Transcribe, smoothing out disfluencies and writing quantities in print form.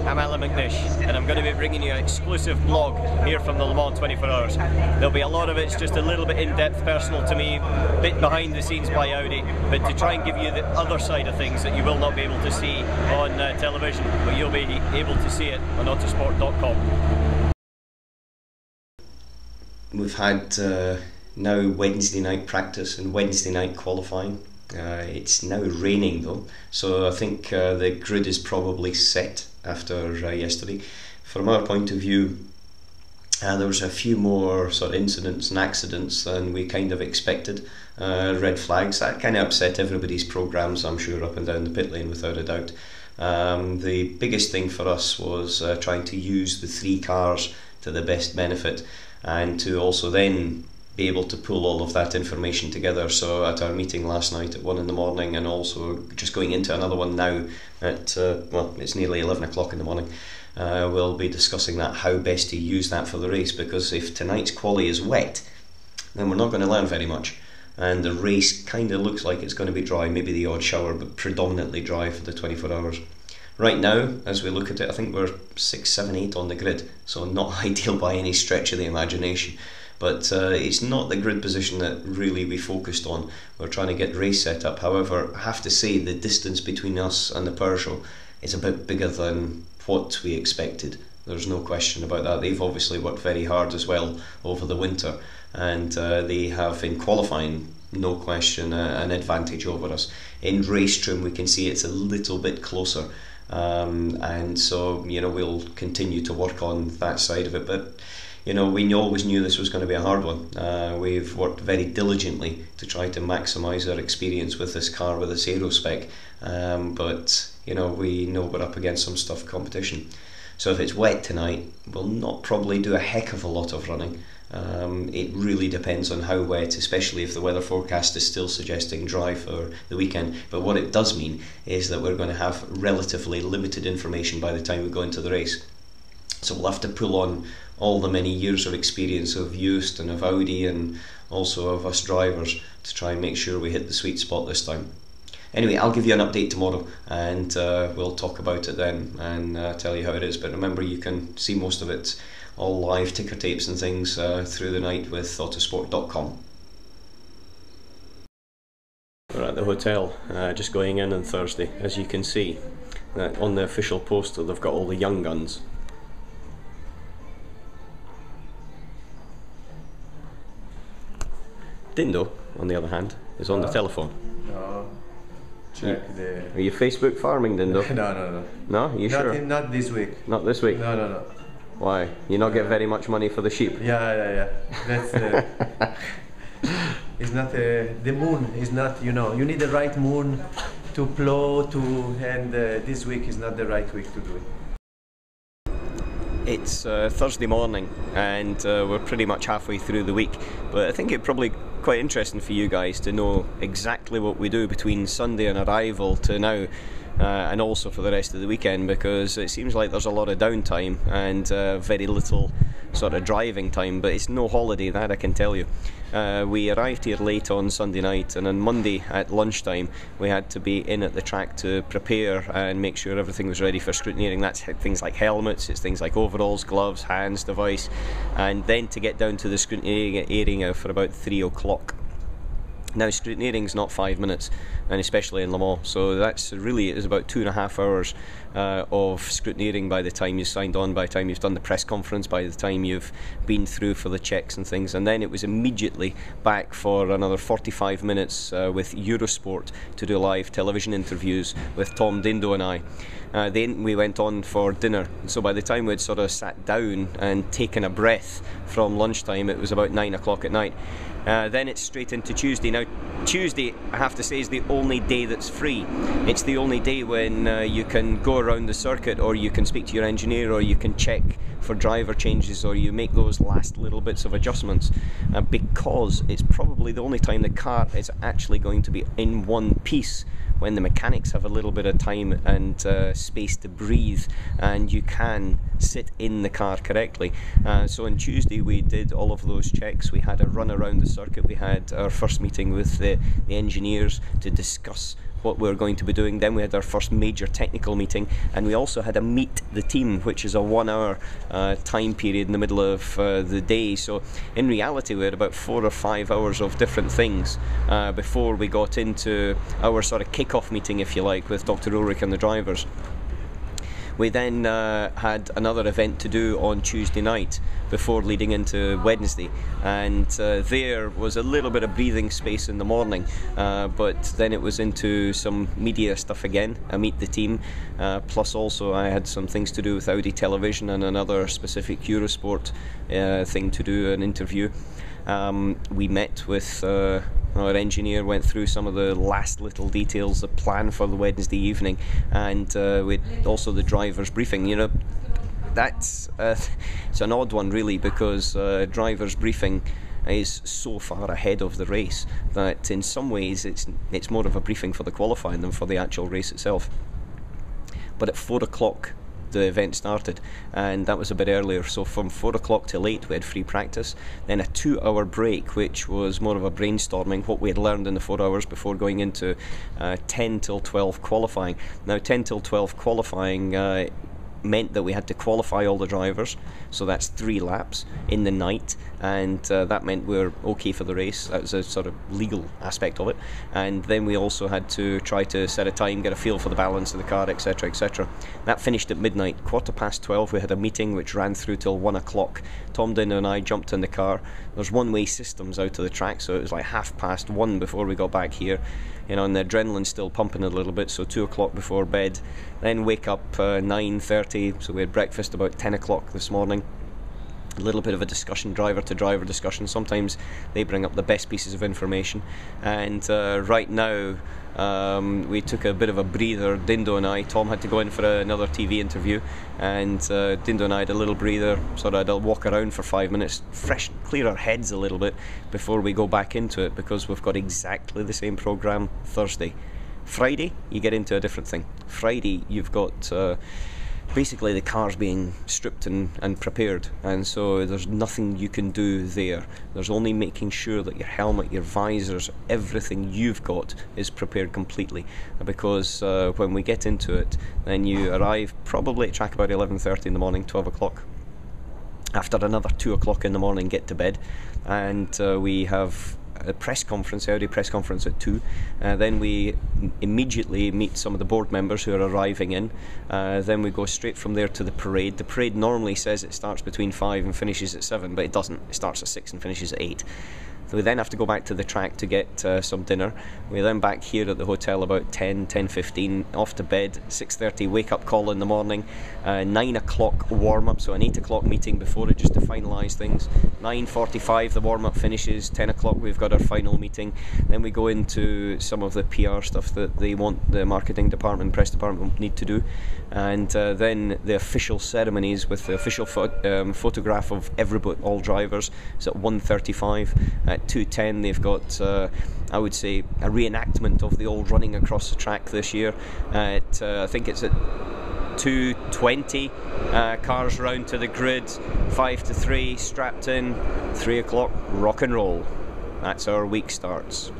I'm Allan McNish, and I'm going to be bringing you an exclusive vlog here from the Le Mans 24 Hours. There'll be a lot of it's just a little bit in-depth, personal to me, a bit behind the scenes by Audi, but to try and give you the other side of things that you will not be able to see on television, but you'll be able to see it on autosport.com. We've had now Wednesday night practice and Wednesday night qualifying. It's now raining though, so I think the grid is probably set after yesterday. From our point of view, there was a few more sort of incidents and accidents than we kind of expected. Red flags, that kind of upset everybody's programs, I'm sure, up and down the pit lane without a doubt. The biggest thing for us was trying to use the three cars to the best benefit, and to also then be able to pull all of that information together. So at our meeting last night at 1 in the morning, and also just going into another one now at well, it's nearly 11 o'clock in the morning, we'll be discussing that, how best to use that for the race, because if tonight's quali is wet, then we're not going to learn very much, and the race kind of looks like it's going to be dry, maybe the odd shower, but predominantly dry for the 24 hours. Right now, as we look at it, I think we're 6, 7, 8 on the grid, so not ideal by any stretch of the imagination. But it's not the grid position that really we focused on. We're trying to get the race set up. However, I have to say the distance between us and the Power Show is a bit bigger than what we expected. There's no question about that. They've obviously worked very hard as well over the winter, and they have, in qualifying, no question, an advantage over us. In race trim we can see it's a little bit closer, and so, you know, we'll continue to work on that side of it. But you know, we always knew this was going to be a hard one. We've worked very diligently to try to maximise our experience with this car, with this aero spec, but you know, we know we're up against some tough competition. So if it's wet tonight, we'll not probably do a heck of a lot of running. It really depends on how wet, especially if the weather forecast is still suggesting dry for the weekend. But what it does mean is that we're going to have relatively limited information by the time we go into the race. So we'll have to pull on all the many years of experience of Joest and of Audi, and also of us drivers, to try and make sure we hit the sweet spot this time. Anyway, I'll give you an update tomorrow, and we'll talk about it then and tell you how it is. But remember, you can see most of it, all live ticker tapes and things, through the night with autosport.com. We're at the hotel, just going in on Thursday. As you can see, on the official poster they've got all the young guns. Dindo, on the other hand, is on the telephone. No. Check the... Are you Facebook farming, Dindo? No. No? Are you sure? Not this week. Not this week? No. Why? You not get very much money for the sheep? Yeah. That's it's not the moon is not, you know, you need the right moon to plow to, and this week is not the right week to do it. It's Thursday morning, and we're pretty much halfway through the week, but I think it's probably quite interesting for you guys to know exactly what we do between Sunday and arrival to now, and also for the rest of the weekend, because it seems like there's a lot of downtime and very little sort of driving time, but it's no holiday, that I can tell you. We arrived here late on Sunday night, and on Monday at lunchtime we had to be in at the track to prepare and make sure everything was ready for scrutineering. That's things like helmets, it's things like overalls, gloves, hands, device, and then to get down to the scrutineering area for about 3 o'clock. Now, scrutineering's not 5 minutes, and especially in Le Mans, so that's really, it is about 2.5 hours of scrutineering by the time you signed on, by the time you've done the press conference, by the time you've been through for the checks and things, and then it was immediately back for another 45 minutes with Eurosport to do live television interviews with Tom, Dindo and I. Then we went on for dinner, so by the time we'd sort of sat down and taken a breath from lunchtime, it was about 9 o'clock at night. Then it's straight into Tuesday. Now, Tuesday, I have to say, is the only day that's free. It's the only day when you can go around the circuit, or you can speak to your engineer, or you can check for driver changes, or you make those last little bits of adjustments, because it's probably the only time the car is actually going to be in one piece, when the mechanics have a little bit of time and space to breathe, and you can sit in the car correctly. So on Tuesday we did all of those checks. We had a run around the circuit. We had our first meeting with the engineers to discuss what we're going to be doing. Then we had our first major technical meeting, and we also had a meet the team, which is a 1 hour time period in the middle of the day. So in reality we had about 4 or 5 hours of different things before we got into our sort of kick-off meeting, if you like, with Dr. Ulrich and the drivers. We then had another event to do on Tuesday night before leading into Wednesday, and there was a little bit of breathing space in the morning, but then it was into some media stuff again, meet the team, plus also I had some things to do with Audi Television and another specific Eurosport thing to do, an interview. We met with our engineer, went through some of the last little details, the plan for the Wednesday evening, and with also the driver's briefing. You know, that's it's an odd one really, because driver's briefing is so far ahead of the race that in some ways it's more of a briefing for the qualifying than for the actual race itself. But at 4 o'clock the event started, and that was a bit earlier, so from 4 o'clock till 8 we had free practice, then a 2-hour break, which was more of a brainstorming what we had learned in the 4 hours before going into 10 till 12 qualifying. Now 10 till 12 qualifying meant that we had to qualify all the drivers, so that's 3 laps in the night, and that meant we were okay for the race. That was a sort of legal aspect of it, and then we also had to try to set a time, get a feel for the balance of the car, etc, etc. That finished at midnight. 12:15 we had a meeting which ran through till 1 o'clock. Tom Dinner and I jumped in the car. There's one-way systems out of the track, so it was like 1:30 before we got back here, you know, and the adrenaline's still pumping a little bit, so 2 o'clock before bed, then wake up 9:30, so we had breakfast about 10 o'clock this morning. A little bit of a discussion, driver to driver discussion. Sometimes they bring up the best pieces of information, and right now we took a bit of a breather, Dindo and I. Tom had to go in for another TV interview, and Dindo and I had a little breather, sort of had a walk around for 5 minutes, fresh, clear our heads a little bit before we go back into it, because we've got exactly the same programme Thursday. Friday you get into a different thing. Friday you've got basically the car's being stripped and prepared, and so there's nothing you can do there. There's only making sure that your helmet, your visors, everything you've got is prepared completely, because when we get into it, then you arrive probably at track about 11:30 in the morning, 12 o'clock. After another 2 o'clock in the morning, get to bed, and we have a press conference, Audi press conference at 2. Then we immediately meet some of the board members who are arriving in. Then we go straight from there to the parade. The parade normally says it starts between 5 and finishes at 7, but it doesn't. It starts at 6 and finishes at 8. So we then have to go back to the track to get some dinner. We're then back here at the hotel about 10:15, off to bed, 6:30 wake up call in the morning, 9 o'clock warm up, so an 8 o'clock meeting before it just to finalise things. 9:45 the warm up finishes, 10 o'clock we've got our final meeting. Then we go into some of the PR stuff that they want the marketing department, press department need to do, and then the official ceremonies with the official photograph of everybody, all drivers, is at 1:35. At 2:10 they've got I would say a reenactment of the old running across the track this year. At I think it's at 2:20 cars round to the grid, 5 to 3 strapped in, 3 o'clock rock and roll. That's our week starts.